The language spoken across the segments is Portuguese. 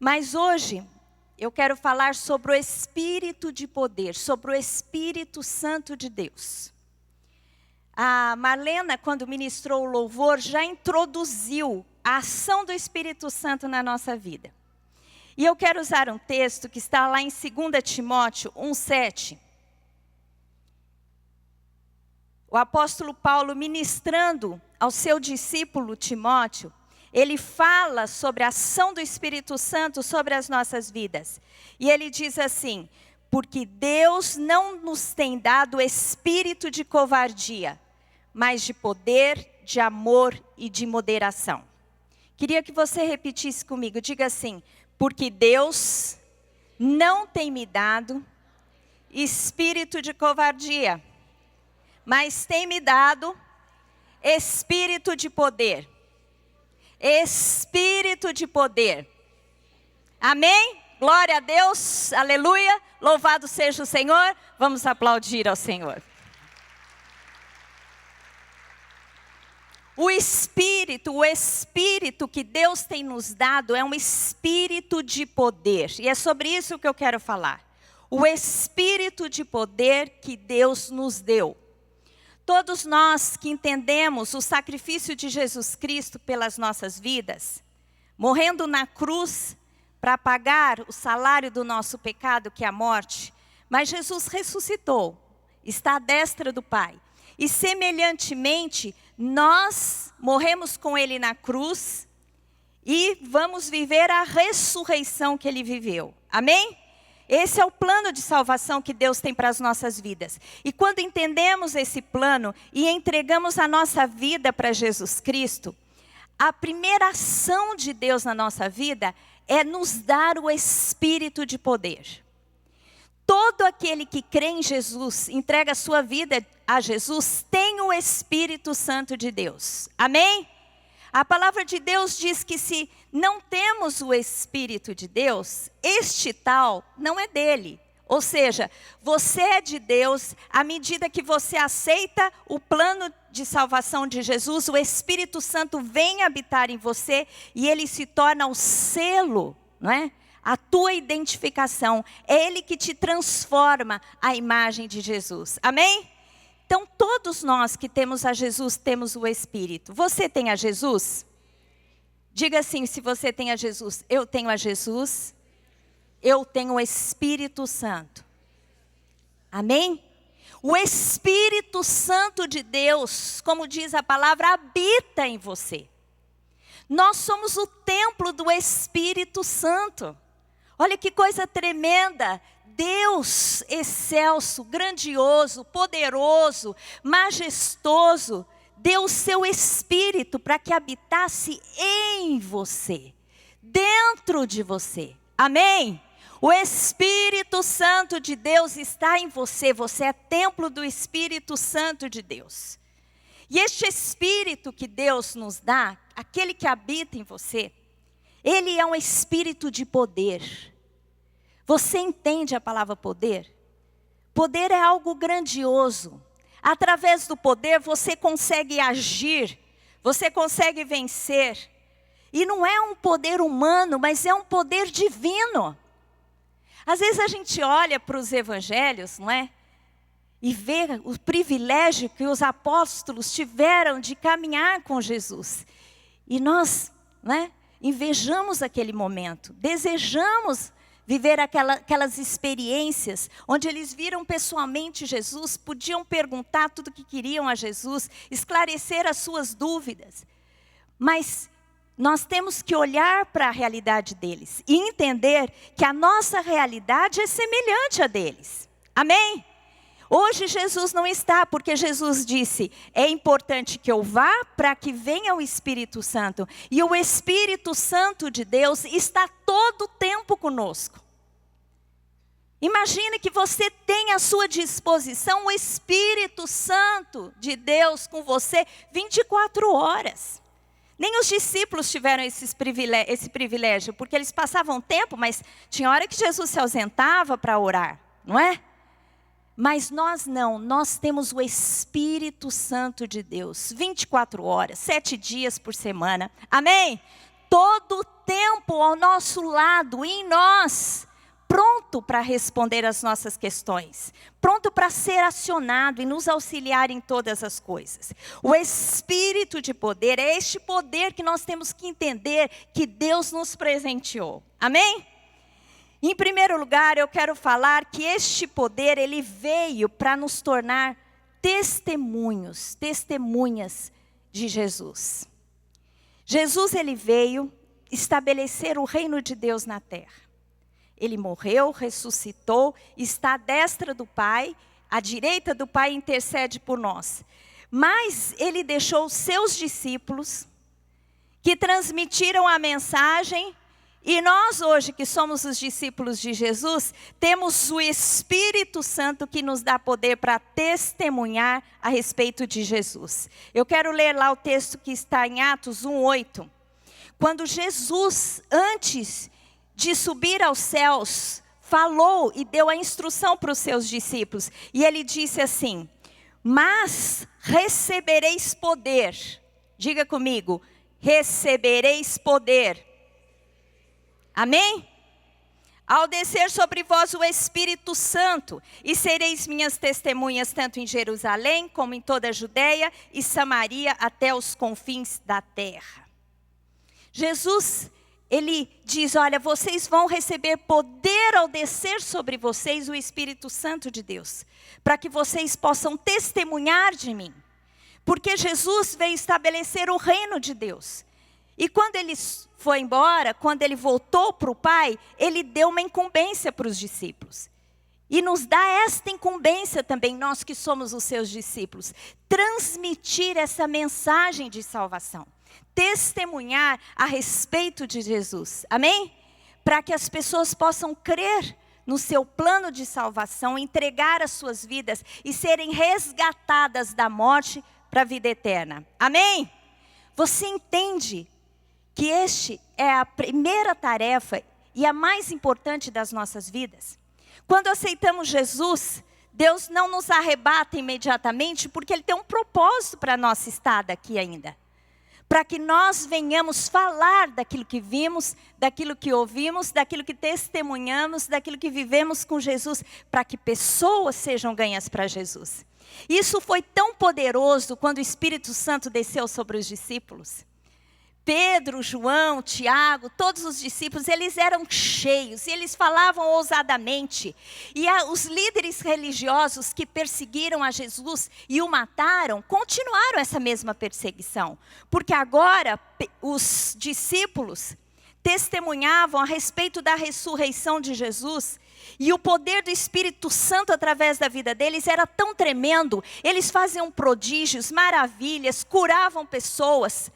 Mas hoje eu quero falar sobre o Espírito de poder, sobre o Espírito Santo de Deus. A Marlena, quando ministrou o louvor, já introduziu a ação do Espírito Santo na nossa vida. E eu quero usar um texto que está lá em 2 Timóteo 1,7. O apóstolo Paulo, ministrando ao seu discípulo Timóteo, ele fala sobre a ação do Espírito Santo sobre as nossas vidas. E ele diz assim: porque Deus não nos tem dado espírito de covardia, mas de poder, de amor e de moderação. Queria que você repetisse comigo, diga assim: porque Deus não tem me dado espírito de covardia, mas tem me dado espírito de poder. Espírito de poder. Amém? Glória a Deus, aleluia, louvado seja o Senhor. Vamos aplaudir ao Senhor. O Espírito que Deus tem nos dado é um Espírito de poder. E é sobre isso que eu quero falar. O Espírito de poder que Deus nos deu. Todos nós que entendemos o sacrifício de Jesus Cristo pelas nossas vidas, morrendo na cruz para pagar o salário do nosso pecado, que é a morte, mas Jesus ressuscitou, está à destra do Pai. E semelhantemente, nós morremos com Ele na cruz e vamos viver a ressurreição que Ele viveu. Amém? Esse é o plano de salvação que Deus tem para as nossas vidas. E quando entendemos esse plano e entregamos a nossa vida para Jesus Cristo, a primeira ação de Deus na nossa vida é nos dar o Espírito de poder. Todo aquele que crê em Jesus, entrega a sua vida a Jesus, tem o Espírito Santo de Deus. Amém? A palavra de Deus diz que se não temos o Espírito de Deus, este tal não é dele. Ou seja, você é de Deus, à medida que você aceita o plano de salvação de Jesus, o Espírito Santo vem habitar em você e ele se torna o selo, não é? A tua identificação. É ele que te transforma à imagem de Jesus. Amém? Então, todos nós que temos a Jesus, temos o Espírito. Você tem a Jesus? Diga assim, se você tem a Jesus: eu tenho a Jesus, eu tenho o Espírito Santo. Amém? O Espírito Santo de Deus, como diz a palavra, habita em você. Nós somos o templo do Espírito Santo. Olha que coisa tremenda. Deus excelso, grandioso, poderoso, majestoso, deu o seu Espírito para que habitasse em você, dentro de você. Amém? O Espírito Santo de Deus está em você, você é templo do Espírito Santo de Deus. E este Espírito que Deus nos dá, aquele que habita em você, ele é um Espírito de poder. Você entende a palavra poder? Poder é algo grandioso. Através do poder você consegue agir, você consegue vencer. E não é um poder humano, mas é um poder divino. Às vezes a gente olha para os evangelhos, não é? E vê o privilégio que os apóstolos tiveram de caminhar com Jesus. E nós, não é? Invejamos aquele momento, desejamos viver aquelas experiências onde eles viram pessoalmente Jesus, podiam perguntar tudo o que queriam a Jesus, esclarecer as suas dúvidas. Mas nós temos que olhar para a realidade deles e entender que a nossa realidade é semelhante à deles. Amém? Hoje Jesus não está, porque Jesus disse: é importante que eu vá para que venha o Espírito Santo. E o Espírito Santo de Deus está todo o tempo conosco. Imagine que você tem à sua disposição o Espírito Santo de Deus com você 24 horas. Nem os discípulos tiveram esse privilégio, porque eles passavam tempo, mas tinha hora que Jesus se ausentava para orar, não é? Mas nós não, nós temos o Espírito Santo de Deus, 24 horas, 7 dias por semana, amém? todo o tempo ao nosso lado, em nós, pronto para responder às nossas questões, pronto para ser acionado e nos auxiliar em todas as coisas. O Espírito de poder é este poder que nós temos que entender que Deus nos presenteou. Amém? Em primeiro lugar, eu quero falar que este poder, ele veio para nos tornar testemunhas de Jesus. Jesus, ele veio estabelecer o reino de Deus na terra. Ele morreu, ressuscitou, está à destra do Pai, à direita do Pai intercede por nós. Mas ele deixou os seus discípulos, que transmitiram a mensagem, e nós hoje, que somos os discípulos de Jesus, temos o Espírito Santo que nos dá poder para testemunhar a respeito de Jesus. Eu quero ler lá o texto que está em Atos 1:8. Quando Jesus, antes de subir aos céus, falou e deu a instrução para os seus discípulos. E ele disse assim: mas recebereis poder. Diga comigo, recebereis poder. Amém? Ao descer sobre vós o Espírito Santo, e sereis minhas testemunhas tanto em Jerusalém, como em toda a Judeia e Samaria, até os confins da terra. Jesus, ele diz, olha, vocês vão receber poder ao descer sobre vocês o Espírito Santo de Deus, para que vocês possam testemunhar de mim. Porque Jesus veio estabelecer o reino de Deus. E quando ele foi embora, quando ele voltou para o Pai, ele deu uma incumbência para os discípulos. E nos dá esta incumbência também, nós que somos os seus discípulos, transmitir essa mensagem de salvação. Testemunhar a respeito de Jesus, amém? Para que as pessoas possam crer no seu plano de salvação, entregar as suas vidas e serem resgatadas da morte para a vida eterna, amém? Você entende que este é a primeira tarefa e a mais importante das nossas vidas? Quando aceitamos Jesus, Deus não nos arrebata imediatamente, porque Ele tem um propósito para a nossa estada aqui ainda. Para que nós venhamos falar daquilo que vimos, daquilo que ouvimos, daquilo que testemunhamos, daquilo que vivemos com Jesus, para que pessoas sejam ganhas para Jesus. Isso foi tão poderoso quando o Espírito Santo desceu sobre os discípulos. Pedro, João, Tiago, todos os discípulos, eles eram cheios, e eles falavam ousadamente. E os líderes religiosos que perseguiram a Jesus e o mataram, continuaram essa mesma perseguição. Porque agora os discípulos testemunhavam a respeito da ressurreição de Jesus. E o poder do Espírito Santo através da vida deles era tão tremendo. Eles faziam prodígios, maravilhas, curavam pessoas.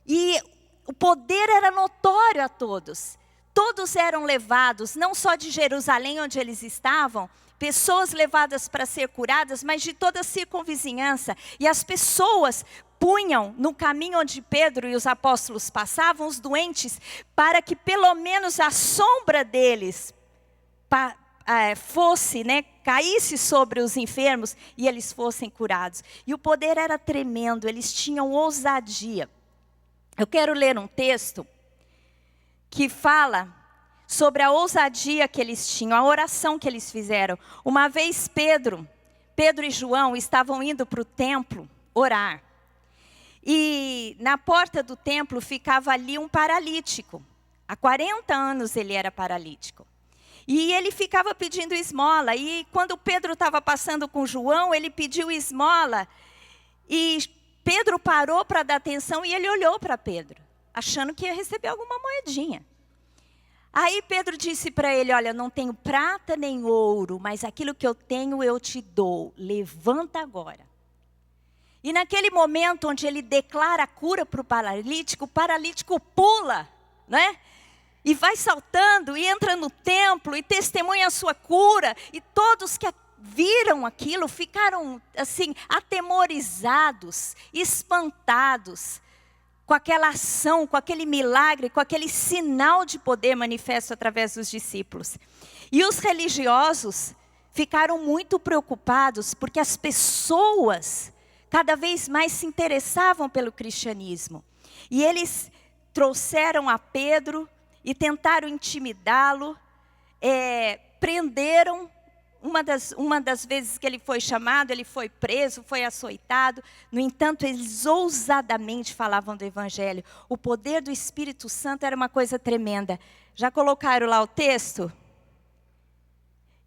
E o poder era notório a todos. Todos eram levados, não só de Jerusalém onde eles estavam, pessoas levadas para ser curadas, mas de toda a circunvizinhança. E as pessoas punham no caminho onde Pedro e os apóstolos passavam, os doentes, para que pelo menos a sombra deles caísse sobre os enfermos e eles fossem curados. E o poder era tremendo, eles tinham ousadia. Eu quero ler um texto que fala sobre a ousadia que eles tinham, a oração que eles fizeram. Uma vez Pedro e João estavam indo para o templo orar. E na porta do templo ficava ali um paralítico. Há 40 anos ele era paralítico. E ele ficava pedindo esmola. E quando Pedro estava passando com João, ele pediu esmola. E Pedro parou para dar atenção e ele olhou para Pedro, achando que ia receber alguma moedinha. Aí Pedro disse para ele, olha, não tenho prata nem ouro, mas aquilo que eu tenho eu te dou, levanta agora. E naquele momento onde ele declara a cura para o paralítico pula, né? E vai saltando e entra no templo e testemunha a sua cura. E todos que viram aquilo, ficaram assim, atemorizados, espantados com aquela ação, com aquele milagre, com aquele sinal de poder manifesto através dos discípulos. E os religiosos ficaram muito preocupados, porque as pessoas cada vez mais se interessavam pelo cristianismo. E eles trouxeram a Pedro e tentaram intimidá-lo, prenderam. Uma das vezes que ele foi chamado, ele foi preso, foi açoitado. No entanto, eles ousadamente falavam do Evangelho. O poder do Espírito Santo era uma coisa tremenda. Já colocaram lá o texto?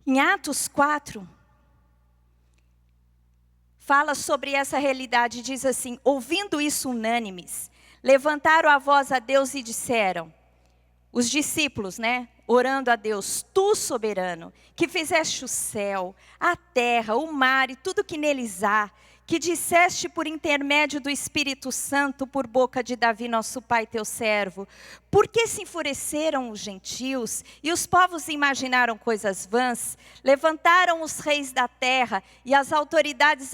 Em Atos 4, fala sobre essa realidade. Diz assim: ouvindo isso unânimes, levantaram a voz a Deus e disseram, os discípulos, orando a Deus: tu, soberano, que fizeste o céu, a terra, o mar e tudo que neles há, que disseste por intermédio do Espírito Santo, por boca de Davi, nosso pai, teu servo, por que se enfureceram os gentios e os povos imaginaram coisas vãs? Levantaram os reis da terra e as autoridades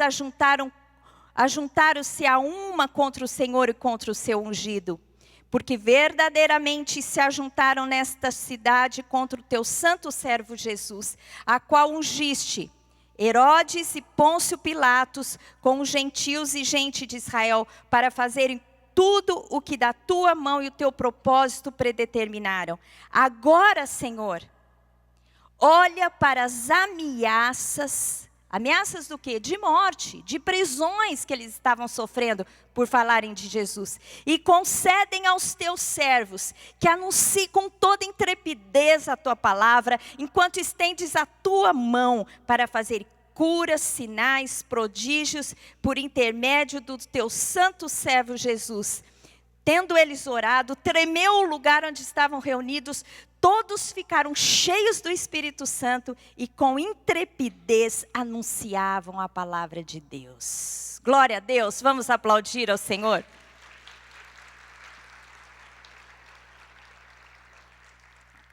ajuntaram-se a uma contra o Senhor e contra o seu ungido. Porque verdadeiramente se ajuntaram nesta cidade contra o teu santo servo Jesus, a qual ungiste, Herodes e Pôncio Pilatos, com os gentios e gente de Israel, para fazerem tudo o que da tua mão e o teu propósito predeterminaram. Agora, Senhor, olha para as ameaças do quê? De morte, de prisões que eles estavam sofrendo por falarem de Jesus. E concedem aos teus servos que anunciem com toda intrepidez a tua palavra, enquanto estendes a tua mão para fazer curas, sinais, prodígios, por intermédio do teu santo servo Jesus. Tendo eles orado, tremeu o lugar onde estavam reunidos, todos ficaram cheios do Espírito Santo e com intrepidez anunciavam a palavra de Deus. Glória a Deus, vamos aplaudir ao Senhor.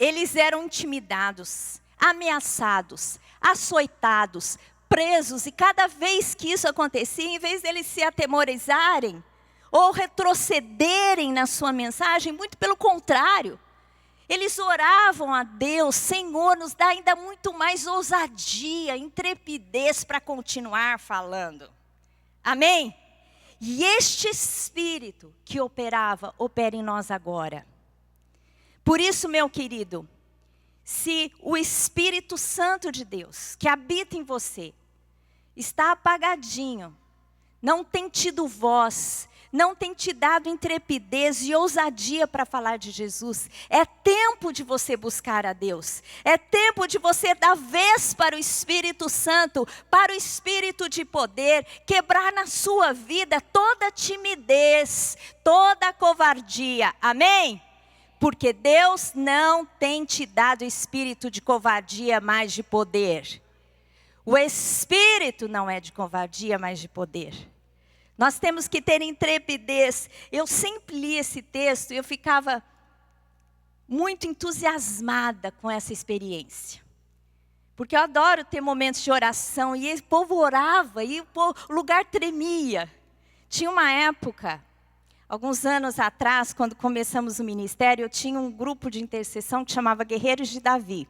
Eles eram intimidados, ameaçados, açoitados, presos, e cada vez que isso acontecia, em vez deles se atemorizarem, ou retrocederem na sua mensagem, muito pelo contrário. Eles oravam a Deus: Senhor, nos dá ainda muito mais ousadia, intrepidez para continuar falando. Amém? E este Espírito que opera em nós agora. Por isso, meu querido, se o Espírito Santo de Deus, que habita em você, está apagadinho, não tem tido voz, não tem te dado intrepidez e ousadia para falar de Jesus, é tempo de você buscar a Deus. É tempo de você dar vez para o Espírito Santo, para o Espírito de poder, quebrar na sua vida toda timidez, toda covardia. Amém? Porque Deus não tem te dado espírito de covardia, mas de poder. O Espírito não é de covardia, mas de poder. Nós temos que ter intrepidez. Eu sempre li esse texto e eu ficava muito entusiasmada com essa experiência. Porque eu adoro ter momentos de oração, e o povo orava e o lugar tremia. Tinha uma época, alguns anos atrás, quando começamos o ministério, eu tinha um grupo de intercessão que chamava Guerreiros de Davi.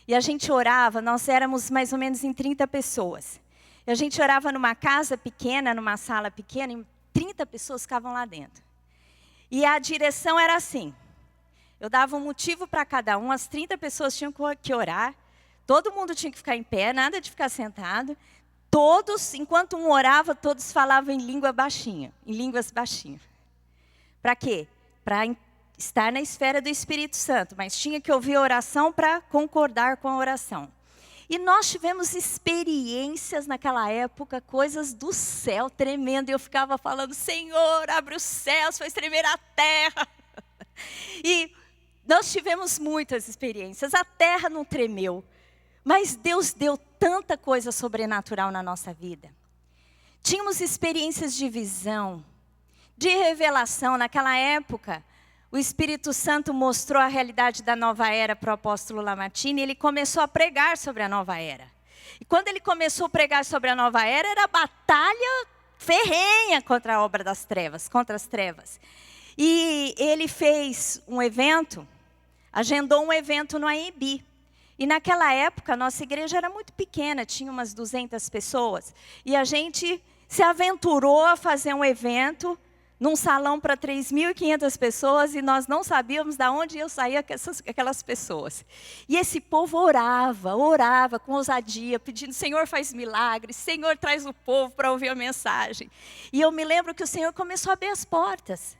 E a gente orava, nós éramos mais ou menos em 30 pessoas. E a gente orava numa casa pequena, numa sala pequena, e 30 pessoas ficavam lá dentro. E a direção era assim: eu dava um motivo para cada um, as 30 pessoas tinham que orar, todo mundo tinha que ficar em pé, nada de ficar sentado. Todos, enquanto um orava, todos falavam em línguas baixinho. Para quê? Para estar na esfera do Espírito Santo, mas tinha que ouvir a oração para concordar com a oração. E nós tivemos experiências naquela época, coisas do céu tremendo. E eu ficava falando: Senhor, abre os céus, faz tremer a terra. E nós tivemos muitas experiências. A terra não tremeu, mas Deus deu tanta coisa sobrenatural na nossa vida. Tínhamos experiências de visão, de revelação. Naquela época, o Espírito Santo mostrou a realidade da nova era para o apóstolo Lamartine, e ele começou a pregar sobre a nova era. E quando ele começou a pregar sobre a nova era, era batalha ferrenha contra a obra das trevas, contra as trevas. E ele fez um evento, agendou um evento no AMB. E naquela época, a nossa igreja era muito pequena, tinha umas 200 pessoas. E a gente se aventurou a fazer um evento num salão para 3.500 pessoas e nós não sabíamos de onde iam sair aquelas pessoas. E esse povo orava com ousadia, pedindo: Senhor, faz milagres, Senhor, traz o povo para ouvir a mensagem. E eu me lembro que o Senhor começou a abrir as portas.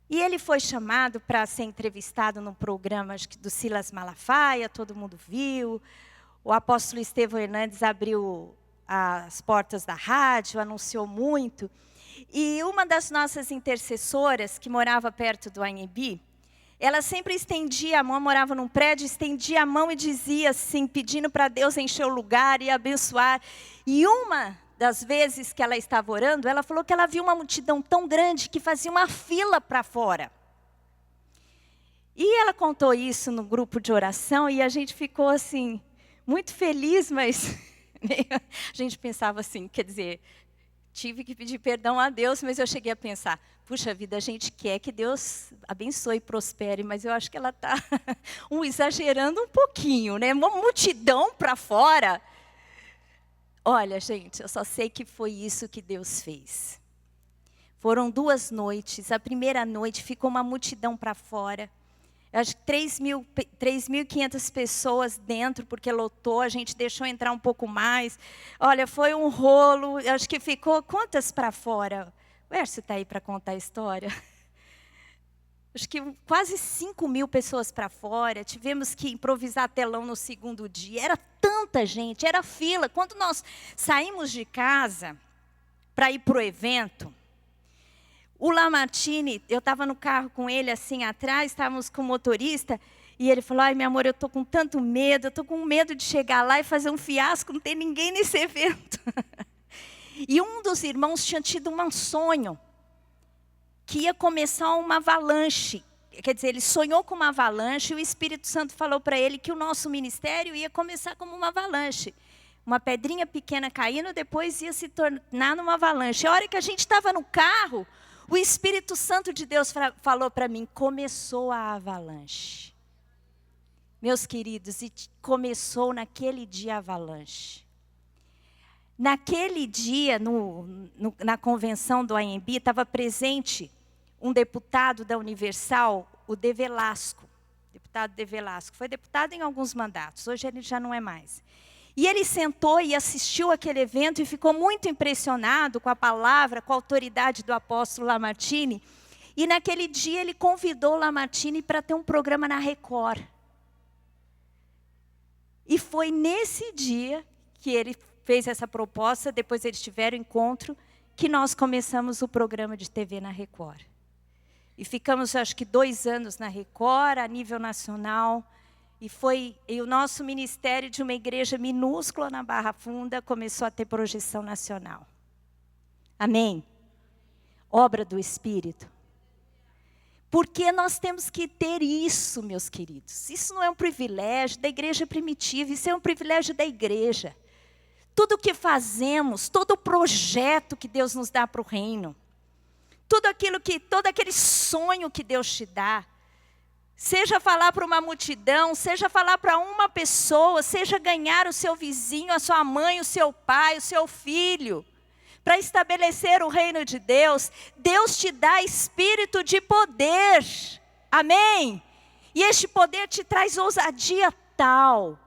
E ele foi chamado para ser entrevistado num programa, acho que do Silas Malafaia, todo mundo viu. O apóstolo Estevão Hernandes abriu as portas da rádio, anunciou muito. E uma das nossas intercessoras, que morava perto do ANB, ela sempre estendia a mão, morava num prédio, estendia a mão e dizia assim, pedindo para Deus encher o lugar e abençoar. E uma das vezes que ela estava orando, ela falou que ela viu uma multidão tão grande que fazia uma fila para fora. E ela contou isso no grupo de oração e a gente ficou assim, muito feliz, mas a gente pensava assim, quer dizer, tive que pedir perdão a Deus, mas eu cheguei a pensar, puxa vida, a gente quer que Deus abençoe e prospere, mas eu acho que ela está exagerando um pouquinho, né? Uma multidão para fora. Olha, gente, eu só sei que foi isso que Deus fez. Foram 2 noites, a primeira noite ficou uma multidão para fora. Eu acho que 3.500 pessoas dentro, porque lotou, a gente deixou entrar um pouco mais. Olha, foi um rolo, eu acho que ficou quantas para fora? O Ércio está aí para contar a história. Acho que quase 5.000 pessoas para fora, tivemos que improvisar telão no segundo dia. Era tanta gente, era fila. Quando nós saímos de casa para ir para o evento, o Lamartine, eu estava no carro com ele assim atrás, estávamos com o motorista, e ele falou: ai, meu amor, eu estou com tanto medo, eu estou com medo de chegar lá e fazer um fiasco, não tem ninguém nesse evento. E um dos irmãos tinha tido um sonho, que ia começar uma avalanche. Quer dizer, ele sonhou com uma avalanche e o Espírito Santo falou para ele que o nosso ministério ia começar como uma avalanche. Uma pedrinha pequena caindo, depois ia se tornar numa avalanche. A hora que a gente estava no carro, o Espírito Santo de Deus falou para mim: começou a avalanche. Meus queridos, e começou naquele dia a avalanche. Naquele dia, na convenção do ANB, estava presente um deputado da Universal, o De Velasco. Deputado De Velasco. Foi deputado em alguns mandatos, hoje ele já não é mais. E ele sentou e assistiu aquele evento e ficou muito impressionado com a palavra, com a autoridade do apóstolo Lamartine. E naquele dia ele convidou o Lamartine para ter um programa na Record. E foi nesse dia que ele fez essa proposta, depois eles tiveram encontro, que nós começamos o programa de TV na Record. E ficamos, acho que 2 anos na Record, a nível nacional. E o nosso ministério de uma igreja minúscula na Barra Funda começou a ter projeção nacional. Amém? Obra do Espírito. Porque nós temos que ter isso, meus queridos. Isso não é um privilégio da igreja primitiva, isso é um privilégio da igreja. Tudo o que fazemos, todo o projeto que Deus nos dá para o reino, todo aquele sonho que Deus te dá, seja falar para uma multidão, seja falar para uma pessoa, seja ganhar o seu vizinho, a sua mãe, o seu pai, o seu filho, para estabelecer o reino de Deus, Deus te dá espírito de poder, amém? E este poder te traz ousadia tal,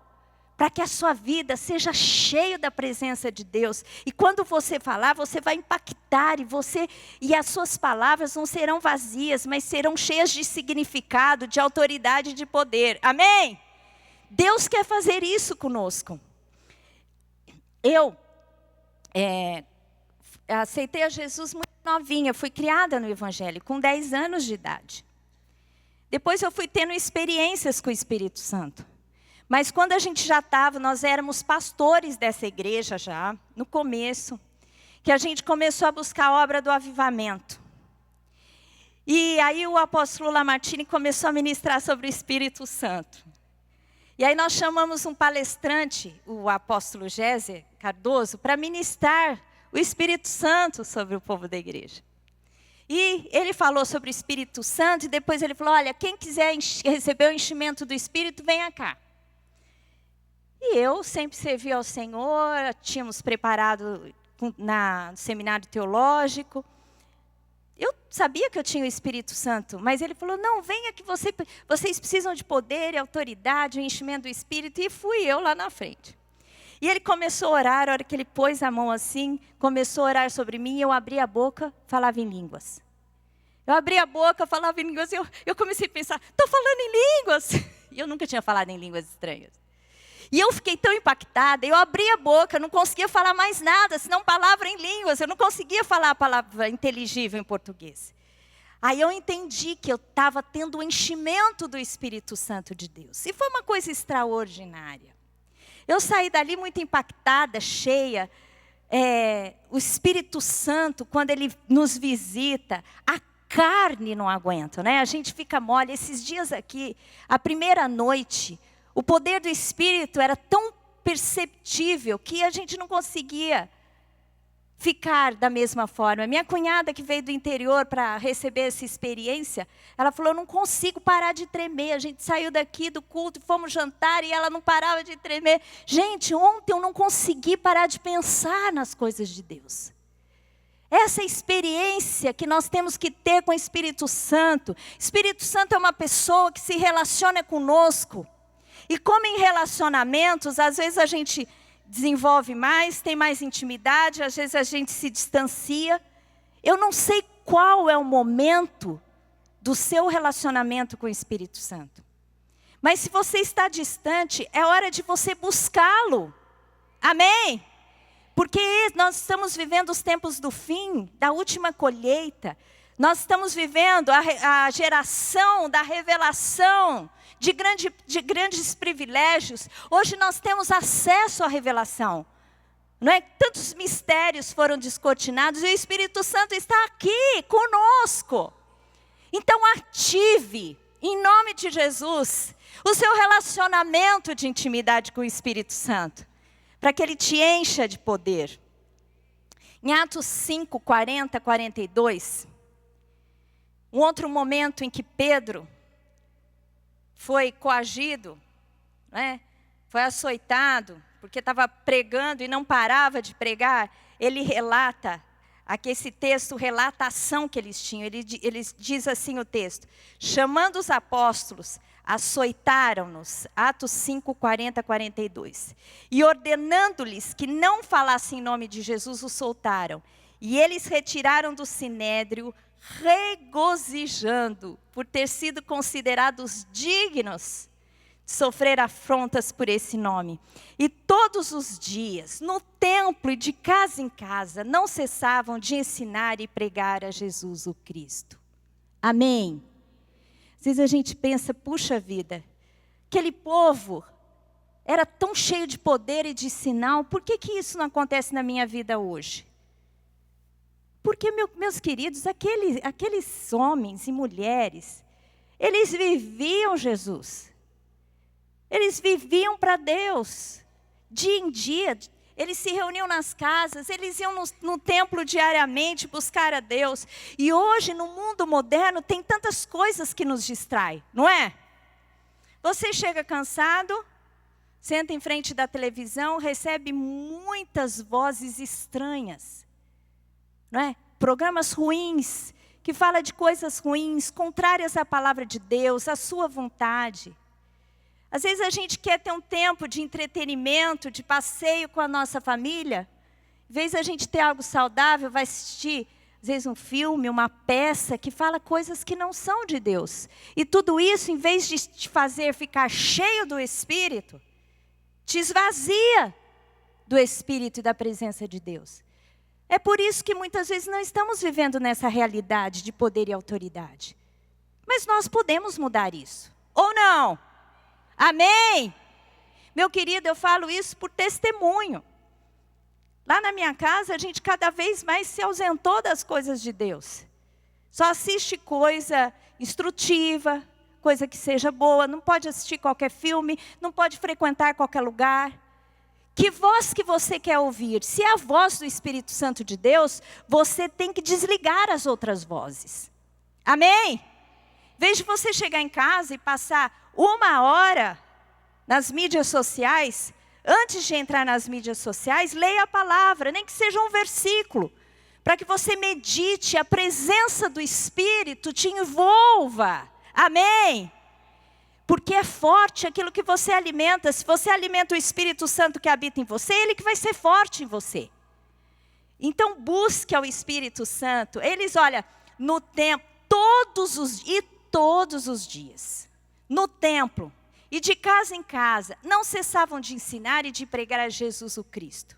para que a sua vida seja cheia da presença de Deus. E quando você falar, você vai impactar, e as suas palavras não serão vazias, mas serão cheias de significado, de autoridade e de poder. Amém? Deus quer fazer isso conosco. Eu aceitei a Jesus muito novinha, fui criada no Evangelho, com 10 anos de idade. Depois eu fui tendo experiências com o Espírito Santo. Mas quando a gente nós éramos pastores dessa igreja já, no começo, que a gente começou a buscar a obra do avivamento. E aí o apóstolo Lamartine começou a ministrar sobre o Espírito Santo. E aí nós chamamos um palestrante, o apóstolo Géser Cardoso, para ministrar o Espírito Santo sobre o povo da igreja. E ele falou sobre o Espírito Santo e depois ele falou: olha, quem quiser receber o enchimento do Espírito, venha cá. E eu sempre servi ao Senhor, tínhamos preparado no seminário teológico. Eu sabia que eu tinha o Espírito Santo, mas ele falou, não, venha que vocês precisam de poder e autoridade, o enchimento do Espírito. E fui eu lá na frente. E ele começou a orar, a hora que ele pôs a mão assim, começou a orar sobre mim, eu abri a boca, falava em línguas. Eu abri a boca, falava em línguas, e eu comecei a pensar, estou falando em línguas. E eu nunca tinha falado em línguas estranhas. E eu fiquei tão impactada, eu abri a boca, não conseguia falar mais nada, senão palavra em línguas, eu não conseguia falar a palavra inteligível em português. Aí eu entendi que eu estava tendo o enchimento do Espírito Santo de Deus. E foi uma coisa extraordinária. Eu saí dali muito impactada, cheia. O Espírito Santo, quando Ele nos visita, a carne não aguenta, né? A gente fica mole. Esses dias aqui, a primeira noite, o poder do Espírito era tão perceptível que a gente não conseguia ficar da mesma forma. Minha cunhada, que veio do interior para receber essa experiência, ela falou, eu não consigo parar de tremer. A gente saiu daqui do culto, fomos jantar e ela não parava de tremer. Gente, ontem eu não consegui parar de pensar nas coisas de Deus. Essa experiência que nós temos que ter com o Espírito Santo. Espírito Santo é uma pessoa que se relaciona conosco. E como em relacionamentos, às vezes a gente desenvolve mais, tem mais intimidade, às vezes a gente se distancia. Eu não sei qual é o momento do seu relacionamento com o Espírito Santo. Mas se você está distante, é hora de você buscá-lo. Amém? Porque nós estamos vivendo os tempos do fim, da última colheita. Nós estamos vivendo a geração da revelação, de grandes privilégios. Hoje nós temos acesso à revelação. Não é? Tantos mistérios foram descortinados e o Espírito Santo está aqui conosco. Então ative, em nome de Jesus, o seu relacionamento de intimidade com o Espírito Santo, para que Ele te encha de poder. Em Atos 5, 40, 42, um outro momento em que Pedro foi coagido, né? Foi açoitado, porque estava pregando e não parava de pregar. Ele relata, aqui esse texto relata a ação que eles tinham. Ele diz assim o texto, chamando os apóstolos, açoitaram-nos, Atos 5, 40, 42. E ordenando-lhes que não falassem em nome de Jesus, os soltaram. E eles retiraram do sinédrio, regozijando por ter sido considerados dignos de sofrer afrontas por esse nome. E todos os dias, no templo e de casa em casa, não cessavam de ensinar e pregar a Jesus o Cristo. Amém? Às vezes a gente pensa, puxa vida, aquele povo era tão cheio de poder e de sinal, por que isso não acontece na minha vida hoje? Porque, meus queridos, aqueles homens e mulheres, eles viviam Jesus. Eles viviam para Deus. Dia em dia, eles se reuniam nas casas, eles iam no templo diariamente buscar a Deus. E hoje, no mundo moderno, tem tantas coisas que nos distraem, não é? Você chega cansado, senta em frente da televisão, recebe muitas vozes estranhas. Não é? Programas ruins, que falam de coisas ruins, contrárias à palavra de Deus, à sua vontade. Às vezes a gente quer ter um tempo de entretenimento, de passeio com a nossa família. Em vez de a gente ter algo saudável, vai assistir, às vezes, um filme, uma peça que fala coisas que não são de Deus. E tudo isso, em vez de te fazer ficar cheio do Espírito, te esvazia do Espírito e da presença de Deus. É por isso que muitas vezes não estamos vivendo nessa realidade de poder e autoridade. Mas nós podemos mudar isso. Ou não? Amém? Meu querido, eu falo isso por testemunho. Lá na minha casa, a gente cada vez mais se ausentou das coisas de Deus. Só assiste coisa instrutiva, coisa que seja boa. Não pode assistir qualquer filme, não pode frequentar qualquer lugar. Que voz que você quer ouvir? Se é a voz do Espírito Santo de Deus, você tem que desligar as outras vozes. Amém? Em vez de você chegar em casa e passar 1 hora nas mídias sociais, antes de entrar nas mídias sociais, leia a palavra, nem que seja um versículo. para que você medite, a presença do Espírito te envolva. Amém? Porque é forte aquilo que você alimenta. Se você alimenta o Espírito Santo que habita em você, ele que vai ser forte em você. Então busque ao Espírito Santo. Eles, olha, no templo, todos os dias, no templo e de casa em casa, não cessavam de ensinar e de pregar a Jesus o Cristo.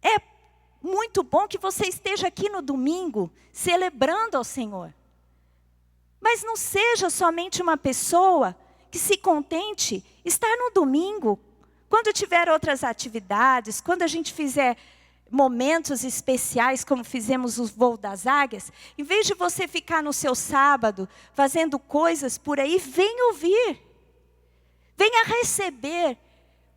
É muito bom que você esteja aqui no domingo, celebrando ao Senhor. Mas não seja somente uma pessoa que se contente estar no domingo, quando tiver outras atividades, quando a gente fizer momentos especiais, como fizemos o voo das águias, em vez de você ficar no seu sábado, fazendo coisas por aí, venha ouvir, venha receber.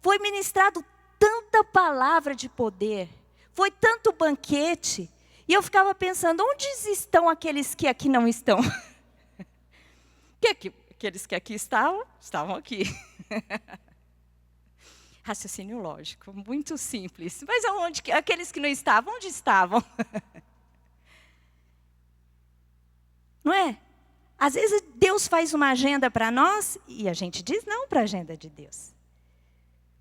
Foi ministrado tanta palavra de poder, foi tanto banquete, e eu ficava pensando, onde estão aqueles que aqui não estão? Aqueles que aqui estavam aqui. Raciocínio lógico, muito simples. Mas aqueles que não estavam, onde estavam? Não é? Às vezes Deus faz uma agenda para nós e a gente diz não para a agenda de Deus.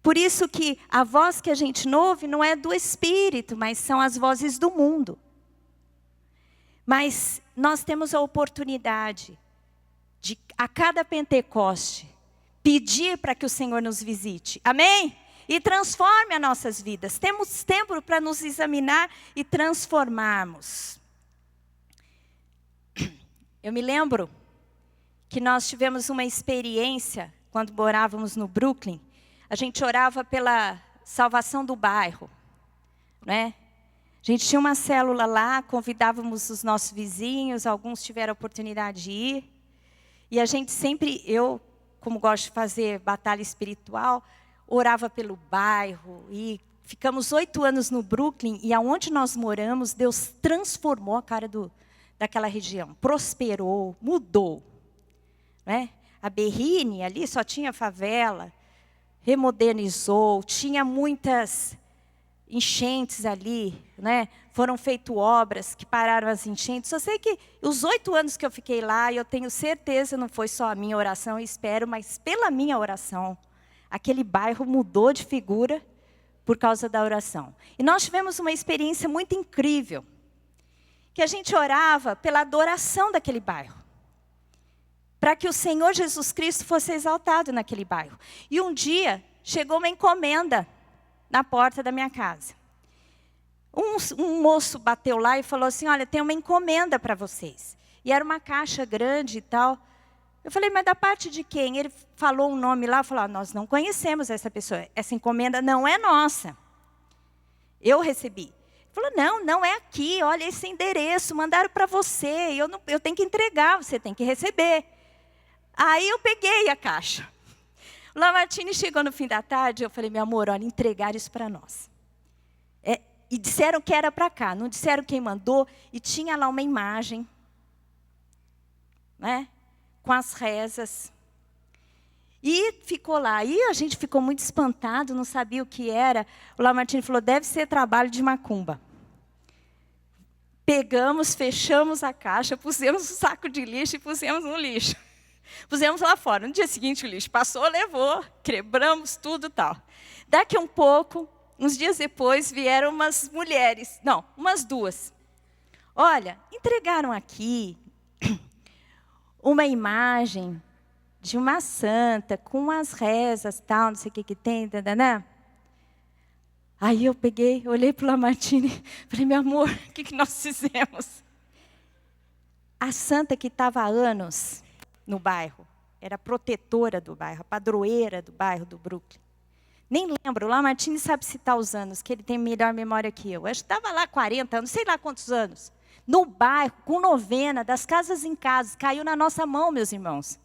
Por isso que a voz que a gente ouve não é do Espírito, mas são as vozes do mundo. Mas nós temos a oportunidade de, a cada Pentecoste, pedir para que o Senhor nos visite. Amém? E transforme as nossas vidas. Temos tempo para nos examinar e transformarmos. Eu me lembro que nós tivemos uma experiência, quando morávamos no Brooklyn, a gente orava pela salvação do bairro, né? A gente tinha uma célula lá, convidávamos os nossos vizinhos, alguns tiveram a oportunidade de ir. E a gente sempre, eu, como gosto de fazer batalha espiritual, orava pelo bairro. E ficamos 8 anos no Brooklyn, e aonde nós moramos, Deus transformou a cara daquela região. Prosperou, mudou. Né? A Berrine, ali só tinha favela, remodernizou, tinha muitas enchentes ali, né? Foram feitas obras que pararam as enchentes. Eu sei que os 8 anos que eu fiquei lá, eu tenho certeza, não foi só a minha oração, eu espero, mas pela minha oração, aquele bairro mudou de figura por causa da oração. E nós tivemos uma experiência muito incrível, que a gente orava pela adoração daquele bairro, para que o Senhor Jesus Cristo fosse exaltado naquele bairro. E um dia, chegou uma encomenda na porta da minha casa. Um moço bateu lá e falou assim, olha, tem uma encomenda para vocês. E era uma caixa grande e tal. Eu falei, mas da parte de quem? Ele falou um nome lá, falou, nós não conhecemos essa pessoa, essa encomenda não é nossa. Eu recebi. Ele falou, não é aqui, olha esse endereço, mandaram para você, eu tenho que entregar, você tem que receber. Aí eu peguei a caixa. O Lamartine chegou no fim da tarde, eu falei, meu amor, olha, entregaram isso para nós. E disseram que era para cá, não disseram quem mandou, e tinha lá uma imagem, né, com as rezas. E ficou lá, e a gente ficou muito espantado, não sabia o que era. O Lamartine falou, deve ser trabalho de macumba. Pegamos, fechamos a caixa, pusemos um saco de lixo e pusemos no lixo. Pusemos lá fora. No dia seguinte o lixo passou, levou, quebramos tudo e tal. Daqui um pouco, uns dias depois, vieram umas mulheres, não, umas 2. Olha, entregaram aqui uma imagem de uma santa com as rezas, tal, não sei o que tem, né? Aí eu peguei, olhei para o Lamartine, falei, meu amor, o que nós fizemos? A santa que estava há anos no bairro, era protetora do bairro, a padroeira do bairro do Brooklyn. Nem lembro, o Lamartine sabe citar os anos, que ele tem melhor memória que eu. Acho que estava lá 40 anos, sei lá quantos anos. No bairro, com novena, das casas em casas, caiu na nossa mão, meus irmãos.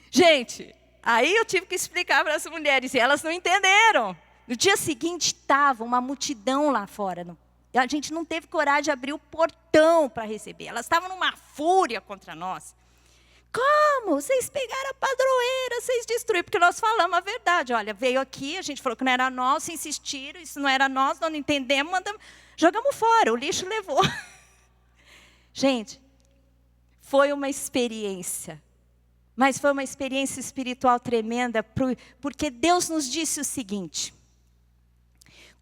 Gente, aí eu tive que explicar para as mulheres, e elas não entenderam. No dia seguinte, estava uma multidão lá fora, a gente não teve coragem de abrir o portão para receber. Elas estavam numa fúria contra nós. Como? Vocês pegaram a padroeira, vocês destruíram. Porque nós falamos a verdade. Olha, veio aqui, a gente falou que não era nosso, insistiram, isso não era nosso, nós não entendemos, mandamos, jogamos fora, o lixo levou. Gente, foi uma experiência. Mas foi uma experiência espiritual tremenda, porque Deus nos disse o seguinte: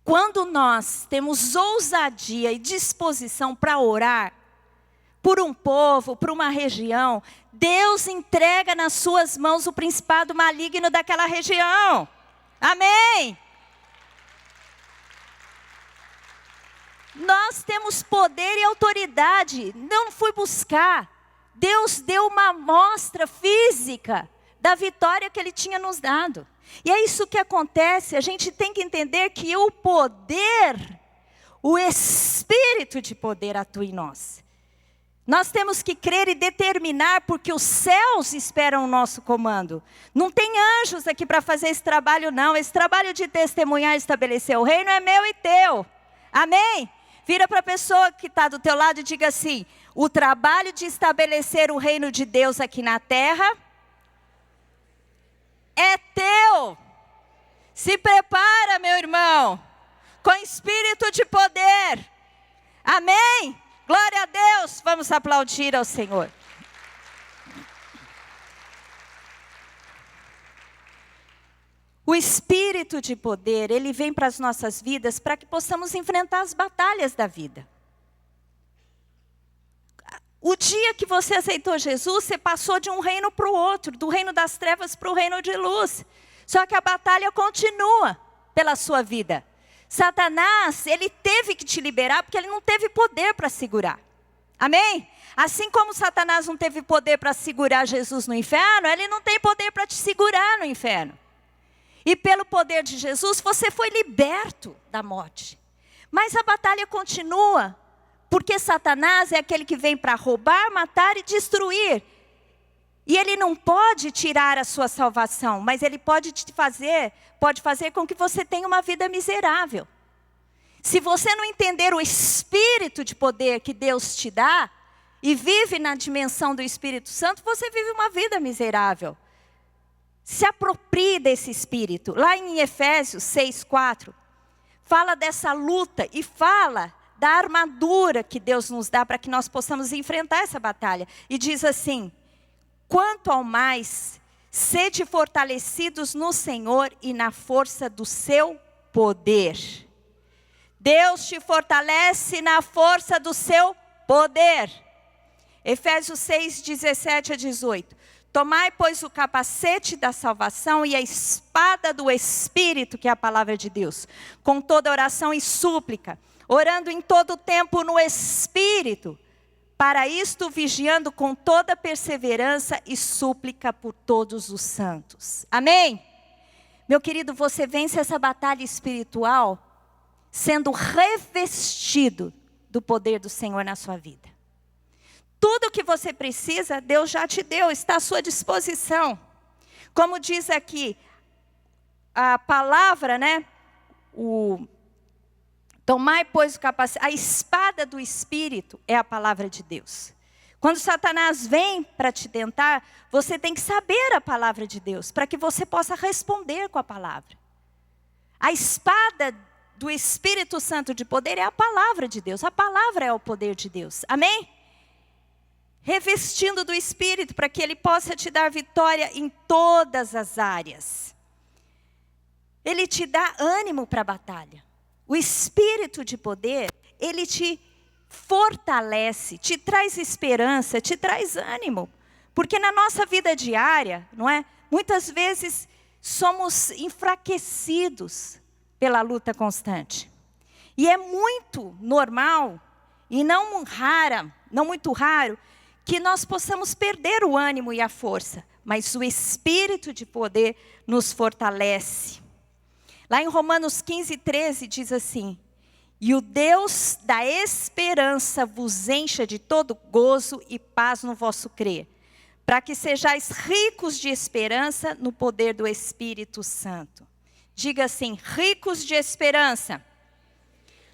quando nós temos ousadia e disposição para orar por um povo, por uma região, Deus entrega nas suas mãos o principado maligno daquela região. Amém? Nós temos poder e autoridade. Não fui buscar. Deus deu uma amostra física da vitória que Ele tinha nos dado. E é isso que acontece. A gente tem que entender que o poder, o espírito de poder atua em nós. Nós temos que crer e determinar, porque os céus esperam o nosso comando. Não tem anjos aqui para fazer esse trabalho, não. Esse trabalho de testemunhar e estabelecer o reino é meu e teu. Amém? Vira para a pessoa que está do teu lado e diga assim: o trabalho de estabelecer o reino de Deus aqui na terra é teu. Se prepara, meu irmão, com espírito de poder. Amém? Glória a Deus. Vamos aplaudir ao Senhor. O espírito de poder, ele vem para as nossas vidas para que possamos enfrentar as batalhas da vida. O dia que você aceitou Jesus, você passou de um reino para o outro, do reino das trevas para o reino de luz. Só que a batalha continua pela sua vida. Satanás, ele teve que te liberar porque ele não teve poder para segurar. Amém? Assim como Satanás não teve poder para segurar Jesus no inferno, ele não tem poder para te segurar no inferno. E pelo poder de Jesus, você foi liberto da morte. Mas a batalha continua, porque Satanás é aquele que vem para roubar, matar e destruir. E ele não pode tirar a sua salvação, mas ele pode fazer com que você tenha uma vida miserável. Se você não entender o espírito de poder que Deus te dá, e vive na dimensão do Espírito Santo, você vive uma vida miserável. Se aproprie desse espírito. Lá em Efésios 6:4, fala dessa luta e fala da armadura que Deus nos dá para que nós possamos enfrentar essa batalha. E diz assim: quanto ao mais, sede fortalecidos no Senhor e na força do seu poder. Deus te fortalece na força do seu poder. Efésios 6:17-18. Tomai, pois, o capacete da salvação e a espada do Espírito, que é a palavra de Deus, com toda oração e súplica, orando em todo tempo no Espírito, para isto vigiando com toda perseverança e súplica por todos os santos. Amém? Meu querido, você vence essa batalha espiritual sendo revestido do poder do Senhor na sua vida. Tudo o que você precisa, Deus já te deu, está à sua disposição. Como diz aqui, a palavra, né? Tomai, pois, o capacete. A espada do Espírito é a palavra de Deus. Quando Satanás vem para te tentar, você tem que saber a palavra de Deus, para que você possa responder com a palavra. A espada do Espírito Santo de poder é a palavra de Deus. A palavra é o poder de Deus. Amém? Revestindo do Espírito, para que Ele possa te dar vitória em todas as áreas. Ele te dá ânimo para a batalha. O Espírito de poder, ele te fortalece, te traz esperança, te traz ânimo. Porque na nossa vida diária, não é? Muitas vezes somos enfraquecidos pela luta constante. E é muito normal e não muito raro, que nós possamos perder o ânimo e a força, mas o Espírito de poder nos fortalece. Lá em Romanos 15:13 diz assim: e o Deus da esperança vos encha de todo gozo e paz no vosso crer, para que sejais ricos de esperança no poder do Espírito Santo. Diga assim: ricos de esperança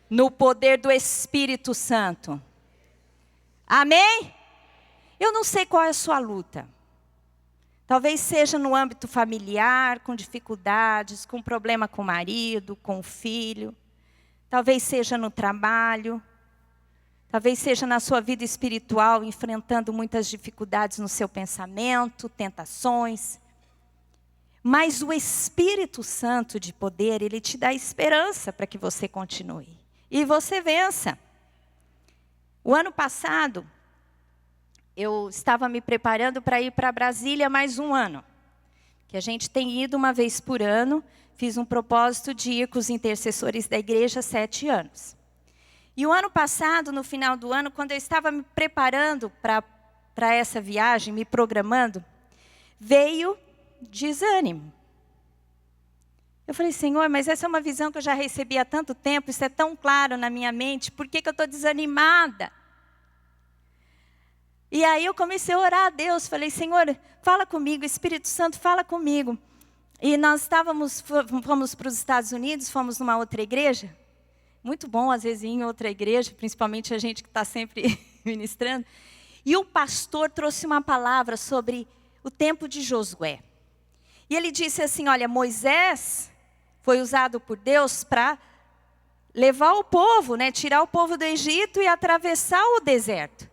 no poder do Espírito Santo. Amém? Eu não sei qual é a sua luta. Talvez seja no âmbito familiar, com dificuldades, com problema com o marido, com o filho. Talvez seja no trabalho. Talvez seja na sua vida espiritual, enfrentando muitas dificuldades no seu pensamento, tentações. Mas o Espírito Santo de poder, ele te dá esperança para que você continue. E você vença. O ano passado, eu estava me preparando para ir para Brasília mais um ano. Que a gente tem ido uma vez por ano. Fiz um propósito de ir com os intercessores da igreja 7 anos. E o ano passado, no final do ano, quando eu estava me preparando para essa viagem, me programando, veio desânimo. Eu falei, Senhor, mas essa é uma visão que eu já recebi há tanto tempo, isso é tão claro na minha mente, por que eu estou desanimada? E aí eu comecei a orar a Deus, falei, Senhor, fala comigo, Espírito Santo, fala comigo. E nós fomos para os Estados Unidos, fomos numa outra igreja, muito bom às vezes ir em outra igreja, principalmente a gente que está sempre ministrando. E o pastor trouxe uma palavra sobre o tempo de Josué. E ele disse assim, olha, Moisés foi usado por Deus para levar o povo, tirar o povo do Egito e atravessar o deserto.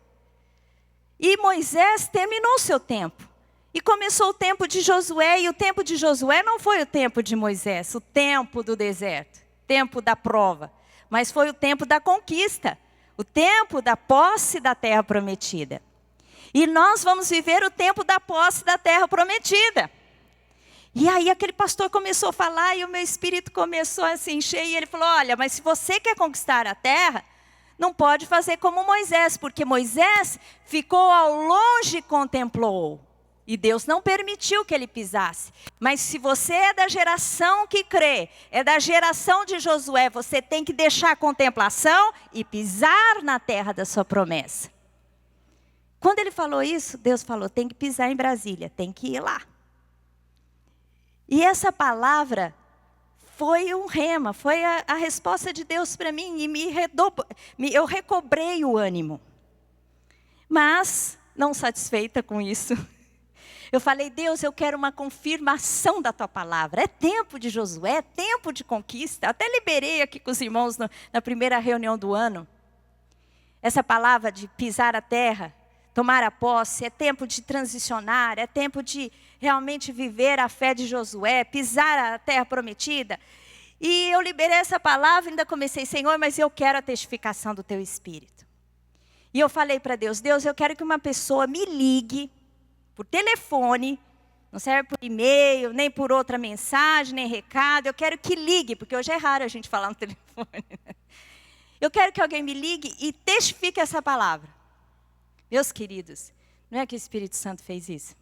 E Moisés terminou o seu tempo. E começou o tempo de Josué, e o tempo de Josué não foi o tempo de Moisés, o tempo do deserto, tempo da prova, mas foi o tempo da conquista, o tempo da posse da terra prometida. E nós vamos viver o tempo da posse da terra prometida. E aí aquele pastor começou a falar e o meu espírito começou a se encher. E ele falou, olha, mas se você quer conquistar a terra, não pode fazer como Moisés. Porque Moisés ficou ao longe e contemplou. E Deus não permitiu que ele pisasse. Mas se você é da geração que crê, é da geração de Josué, você tem que deixar a contemplação e pisar na terra da sua promessa. Quando ele falou isso, Deus falou, tem que pisar em Brasília, tem que ir lá. E essa palavra foi um rema, foi a resposta de Deus para mim. E eu recobrei o ânimo. Mas, não satisfeita com isso, eu falei, Deus, eu quero uma confirmação da tua palavra. É tempo de Josué, é tempo de conquista. Até liberei aqui com os irmãos na primeira reunião do ano. Essa palavra de pisar a terra, tomar a posse, é tempo de transicionar, é tempo de realmente viver a fé de Josué, pisar a terra prometida. E eu liberei essa palavra e ainda comecei, Senhor, mas eu quero a testificação do teu Espírito. E eu falei para Deus, Deus, eu quero que uma pessoa me ligue por telefone, não serve por e-mail, nem por outra mensagem, nem recado, eu quero que ligue, porque hoje é raro a gente falar no telefone. Eu quero que alguém me ligue e testifique essa palavra. Meus queridos, não é que o Espírito Santo fez isso?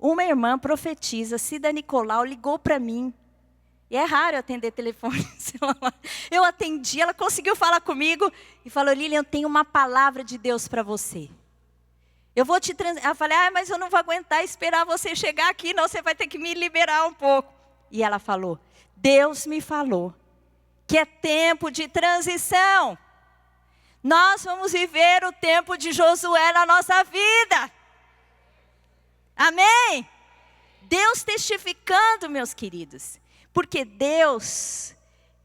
Uma irmã profetisa, Cida Nicolau, ligou para mim. E é raro eu atender telefone. Eu atendi, ela conseguiu falar comigo e falou, Lilian, eu tenho uma palavra de Deus para você. Eu falei, mas eu não vou aguentar esperar você chegar aqui, não, você vai ter que me liberar um pouco. E ela falou, Deus me falou que é tempo de transição. Nós vamos viver o tempo de Josué na nossa vida. Amém? Deus testificando, meus queridos. Porque Deus,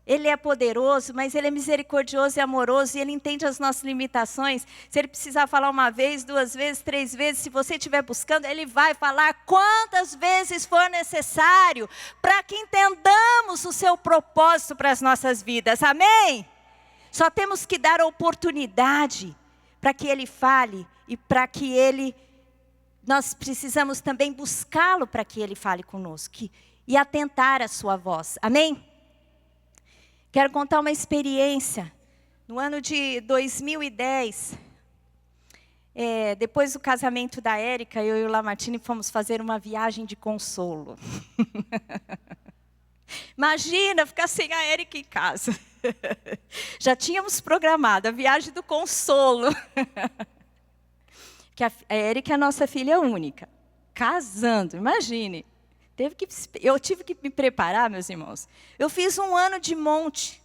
Ele é poderoso, mas Ele é misericordioso e amoroso. E Ele entende as nossas limitações. Se Ele precisar falar uma vez, 2 vezes, 3 vezes, se você estiver buscando, Ele vai falar quantas vezes for necessário. Para que entendamos o seu propósito para as nossas vidas. Amém? Só temos que dar oportunidade para que Ele fale e para que nós precisamos também buscá-lo para que Ele fale conosco e atentar à sua voz. Amém? Quero contar uma experiência. No ano de 2010, depois do casamento da Érica, eu e o Lamartine fomos fazer uma viagem de consolo. Imagina ficar sem a Érica em casa. Já tínhamos programado a viagem do consolo. Que a Érica é a nossa filha única. Casando, imagine. Eu tive que me preparar, meus irmãos. Eu fiz 1 ano de monte.